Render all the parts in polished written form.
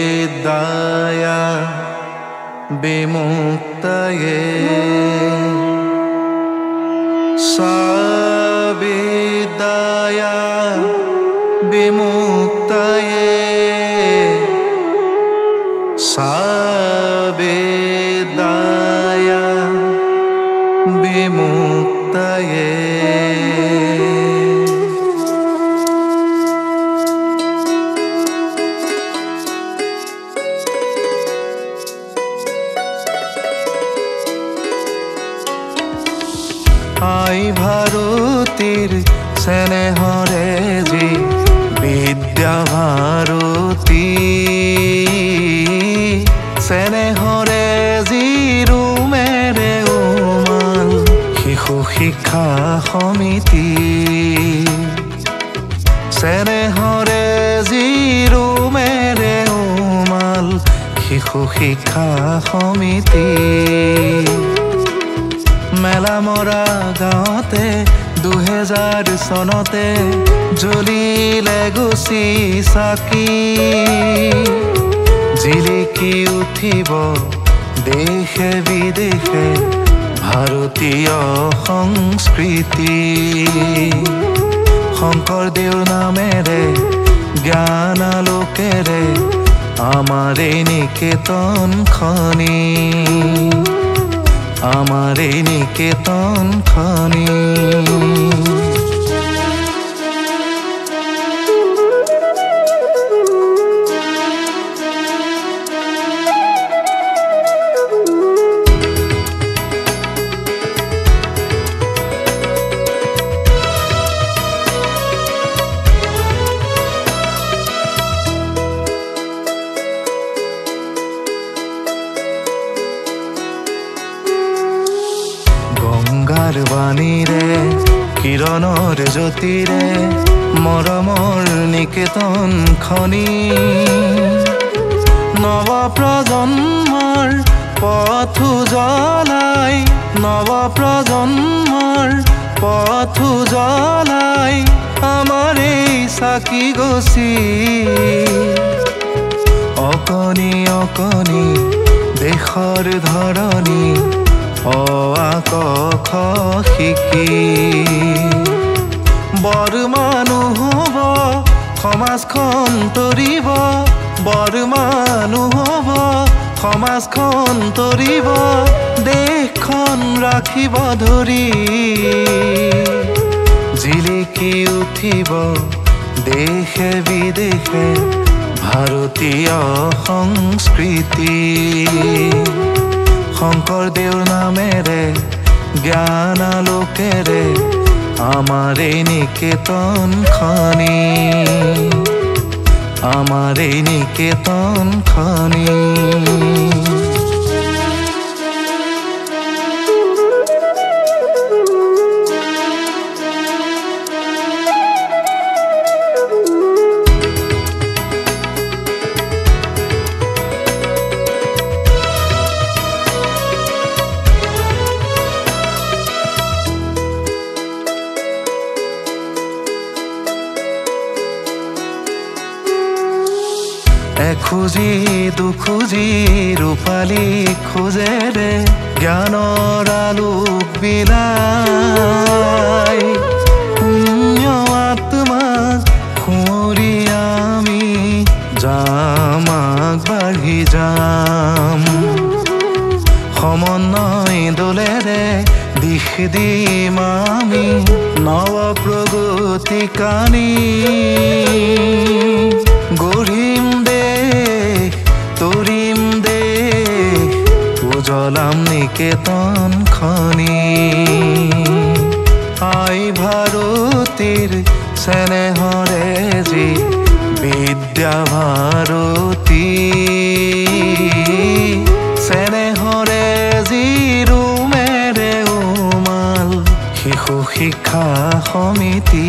सावेदाया विमुक्तये सावेदाया विमुक्तये सावेदाया विमुक्तये आई भारतीर स्नेहरे जी विद्या भारती स्नेहरे जी रूमेरे उमाल शिशु शिक्षा समिति स्नेहरे जी रूमेरे उमाल शिशु शिक्षा समिति मेला मरा गाँवते 2000 सनते জ্বলিলে গুচি চাকি জিলিকি উঠিব দেশে বিদেশে ভাৰতীয় সংস্কৃতি শংকৰদেৱৰ নামেৰে জ্ঞান আলোকেৰে আমাৰ এই নিকেতনখনি আমাৰ এই নিকেতনখনি গংগাৰ বাণীৰে কিৰণৰ জ্যোতিৰে মৰমৰ নিকেতনখনি নৱ প্ৰজন্মৰ পথ জ্বলাই নৱ প্ৰজন্মৰ পথ জ্বলাই আমাৰ এই চাকি গছি অকণি অকণি দেশৰ ধৰণী অ আ ক খ শিকি বৰ মানুহ হ'ব সমাজখন তৰিব বৰ মানুহ হ'ব সমাজখন তৰিব দেশখন ৰাখিব ধৰি জিলিকি উঠিব দেশে বিদেশে ভাৰতীয় সংস্কৃতি শংকৰদেৱৰ নামেৰে জ্ঞান আলোকেৰে আমাৰ এই নিকেতনখনি আমাৰ এই নিকেতনখনি খুজি দুখুজি ৰূপালী খোজেৰে জ্ঞানৰ আলোক বিলাই পুণ্য আত্মাক সুঁৱৰি আমি যাম আগবাঢ়ি যাম সমন্বয় দোলেৰে দিশ দিম আমি নৱ প্ৰগতিকানি গঢ়িম তৰিম দেশ উজ্বলাম নিকেতনখনি আই মাই ভাৰতীৰ চেনেহৰে যি বিদ্যা ভাৰতী চেনেহৰে যি ৰুমেৰে উমাল শিশু শিক্ষা সমিতি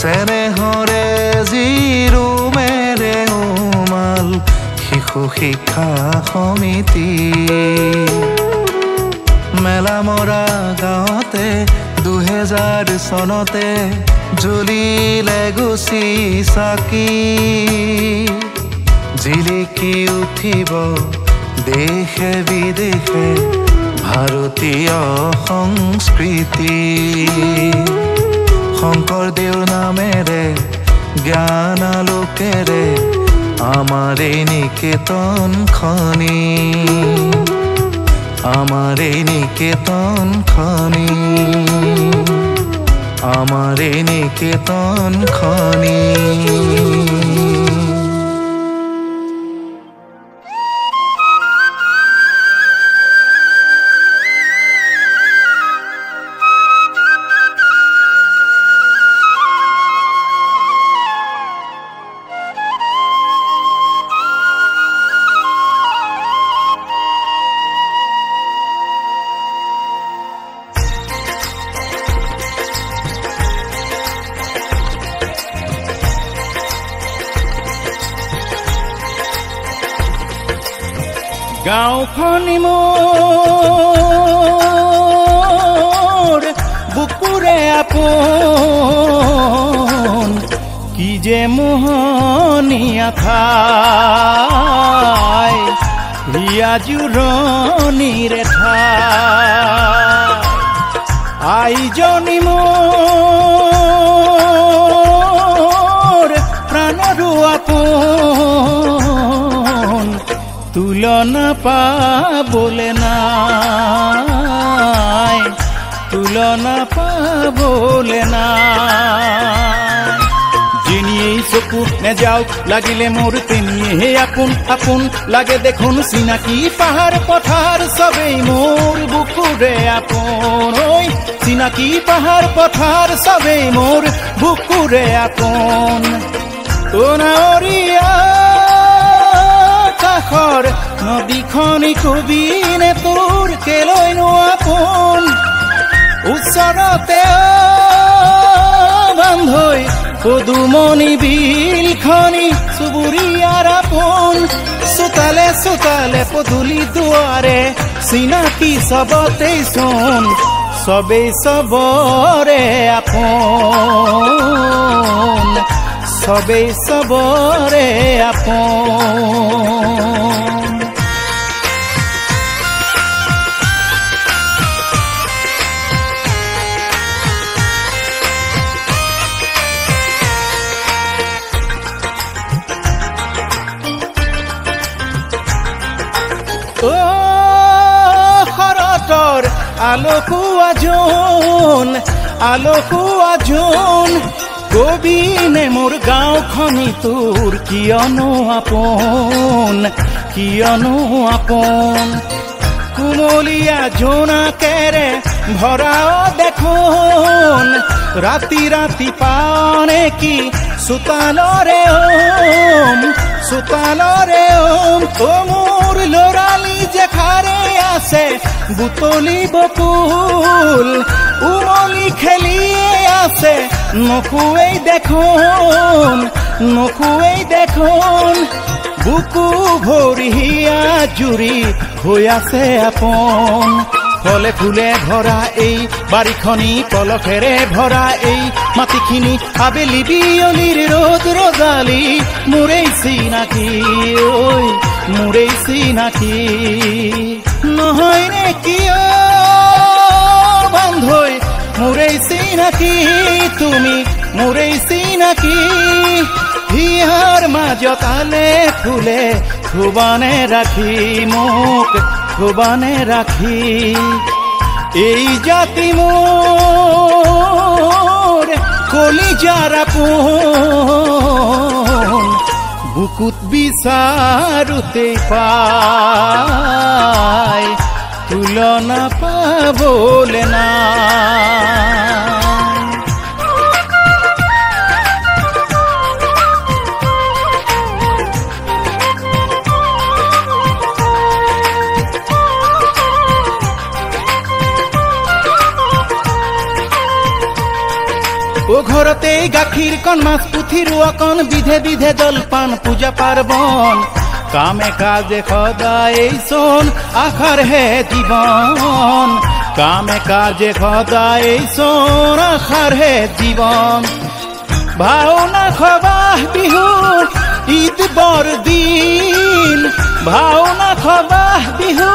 চেনেহৰে যি ৰুমেৰে উমাল শিশু শিক্ষা সমিতি মেলামৰা গাঁৱতে 2000 চনতে জ্বলিলে গুচি চাকি জিলিকি উঠিব দেশে বিদেশে ভাৰতীয় সংস্কৃতি শংকৰদেৱৰ নামেৰে জ্ঞান আলোকেৰে আমাৰ এই নিকেতনখনি আমাৰ এই নিকেতনখনি আমাৰ এই নিকেতনখনি গাঁওখনি মোৰ বুকুৰে আপোন কি যে মোহনীয়া ঠাই হিয়া জোৰণিৰে ঠাই আইজনী মোৰ প্ৰাণৰো আপোন তুলনা পাবলে নাই তুলনা পাবলে নাই যিনিয়েই চকু নেযাওক লাগিলে মোৰ তেনিয়েই আপোন আপোন লাগে দেখোন চিনাকি পাহাৰ পথাৰ চবেই মোৰ বুকুৰে আপোন ঐ চিনাকি পাহাৰ পথাৰ চবেই মোৰ বুকুৰে আপোন নাৱৰীয়া কাষৰ নদীখনি কবিনে তোৰ কেলৈনো আপোন ওচৰতে বান্ধৈ পদুমণি বিলখনি চুবুৰীয়াৰ আপোন চোতালে চোতালে পদূলি দুৱাৰে চিনাকি চবতেই চোন চবেই চবৰে আপোন সবেই সবৰে আপন ও খৰতৰ আলোকোৱা জোন কবিনে মোৰ গাঁওখনি তোৰ কিয়নো আপোন কুমলীয়া জোনাকেৰে ভৰা দেখোন ৰাতি ৰাতি পানে কি চোতালৰে ওম ও মোৰ লৰালি জেখাৰে আছে বুটলি বকুল উমলি খেলিয়ে আছে নখুৱেই দেখোন বুকু ভৰি হিয়া জুৰি হৈ আছে আপোন ফলে ফুলে ভৰা এই বাৰীখনি পলসেৰে ভৰা এই মাটিখিনি আবেলি বিয়লিৰ ৰ'দ ৰজালি মোৰেই চিনাকি মোৰেই চিনাকি নহয় নে কিয় বান্ধৈ মোৰেই চিনাকি তুমি মোৰেই চিনাকি হিয়াৰ মাজত আলে ফুলে থুবানে ৰাখি মোক থুবানে ৰাখি এই জাতি মোৰ কলিজাৰ আপোন বুকুত বিচাৰোতে পায় তুলনা পাবলে না। ও ঘরতে গাখীর কন মাছ পুথি রুয়াকন বিধে বিধে জলপান পূজা পার্বণ কামে কাজে খদাই শোন আখার হে জীবন কামে কাজে খদাই শোন আখার হে জীবন ভাওনা খবাহ বিহু ঈদ বড়দিন ভাওনা খবাহ বিহু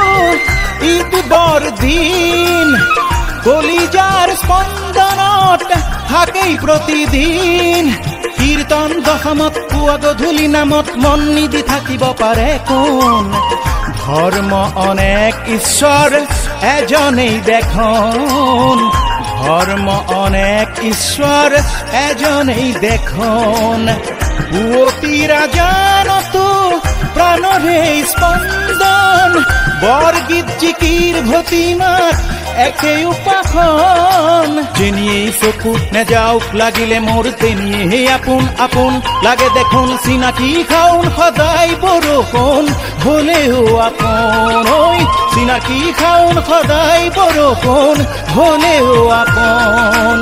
ঈদ বড়দিন কলিজার স্পন্দনত থাকেই প্ৰতিদিন কীৰ্তন দশমত পুৱা গধূলি নামত মন নিদি থাকিব পাৰে কোন ধৰ্ম অনেক ঈশ্বৰ এজনেই দেখোন ধৰ্ম অনেক ঈশ্বৰ এজনেই দেখোন পুৱতি ৰাজানতো প্ৰাণৰে স্পন্দন বৰগীত জিকিৰ ভতিমাত একে উপাসন যেনিয়েই চকু নেযাওক লাগিলে মোৰ তেনিয়ে আপোন আপোন লাগে দেখোন চিনাকি খাউন সদায় বৰষুণ হলেও আপোন ঐ চিনাকি খাউন সদায় বৰষুণ হলেও আপোন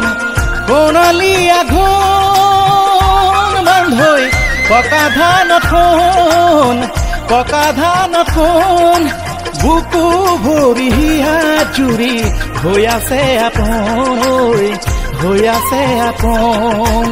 সোণালী আঘোণ বান্ধৈ পকা ধান বুকু ভৰি জুৰি হৈ আছে আপোন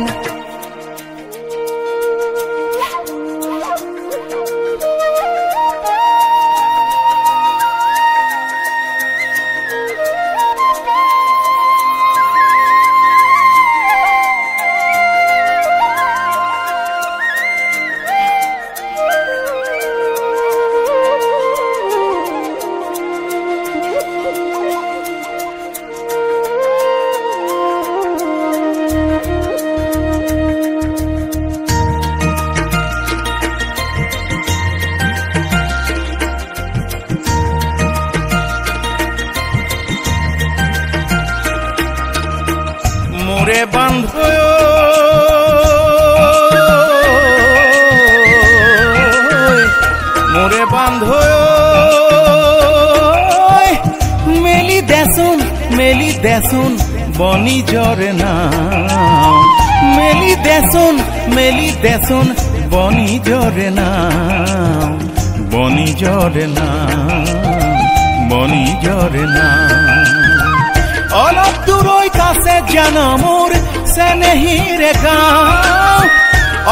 মোৰে বান্ধয় মেলি দেচোন বনিজৰ নাম মেলি দেচোন বনিজৰ নাম অলপ দূৰৈত আছে জানো মোৰ চেনেহীৰে গাঁও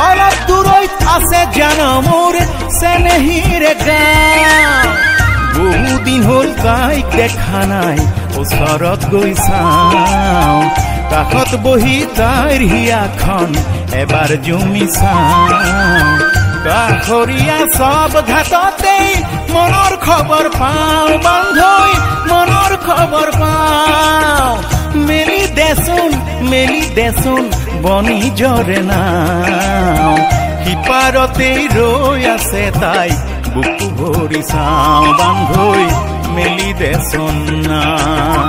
অলপ দূৰৈত আছে জানো মোৰ চেনেহীৰে গাঁও বহুদিন হ'ল তাইক দেখা নাই ওচৰত গৈ চাওঁ কাষত বহি তাইৰ হিয়াখন এবাৰ জুমি চাওঁ কাষৰীয়া চব ঘাটতেই মনৰ খবৰ পাওঁ বান্ধৈ মনৰ খবৰ পাওঁ মেলি দেচোন বনিজৰ নাম সিপাৰতেই ৰৈ আছে তাই বুকু ভৰি চাওঁ বান্ধৈ মেলি দেচোন নাম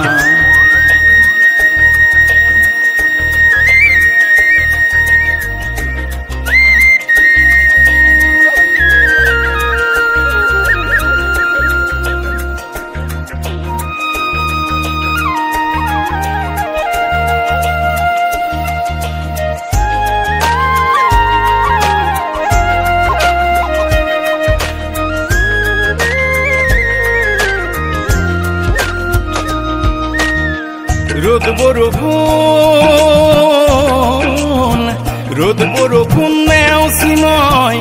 ৰোদ বৰষুণ নেওচি মই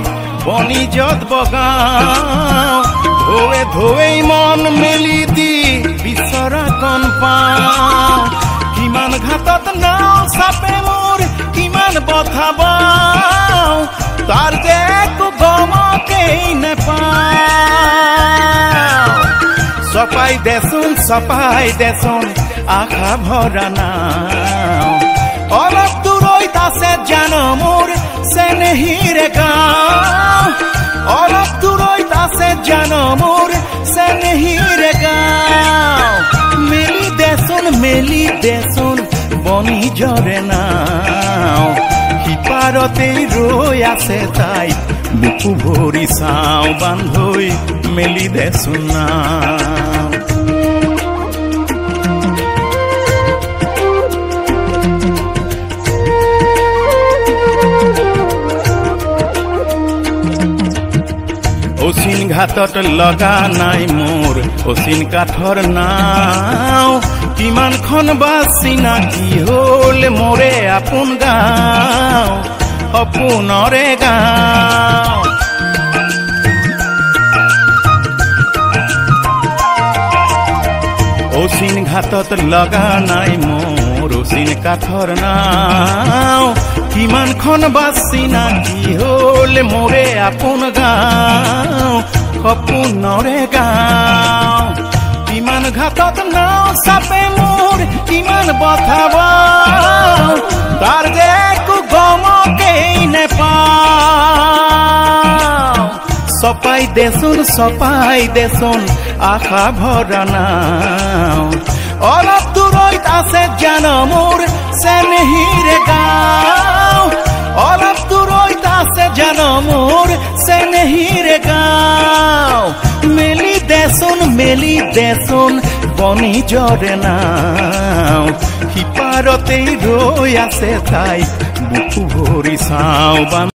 বনিজত বগাওঁ ধোৱে মন মেলি দি বিচৰা কণ পাওঁ কিমান ঘাটত নাও চাপে মোৰ কিমান বঠা বাওঁ তাৰ যে একো গমকেই নেপাওঁ চপাই দেচোন আশা ভৰা নাও অলপ দূৰৈত আছে জানো মোৰ চেনেহীৰে গাঁও অলপ দূৰৈত আছে জানো মোৰ চেনেহীৰ গাঁও মেলি দেচোন বনিজৰে নাও সিপাৰতেই ৰৈ আছে তাই বুকু ভৰি চাওঁ বান্ধৈ মেলি দেচোন নাও অচিন ঘাটত লগা নাই মোৰ অচিন কাঠৰ নাও কিমানখন বা চিনাকি হ'ল মোৰে আপোন গাঁও সপোনৰে গাঁও অচিন ঘাটত লগা নাই মোৰ অচিন কাঠৰ নাও কিমানখন বা চিনাকি হ'ল মোৰে আপোন গাঁও সপোনৰে গাঁও কিমান ঘাটত নাও চাপে মোৰ কিমান বঠাব তাৰ যে একো গমকেই নেপাওঁ চপাই দেচোন আশা ভৰা নাও অলপ দূৰৈত আছে জানো মোৰ চেনেহীৰ গাঁও অলপ দূৰৈত আছে জানো মোৰ চেনেহীৰ গাঁও মেলি দেচোন বনিজৰে নাও সিপাৰতেই ৰৈ আছে তাই বুকু ভৰি চাওঁ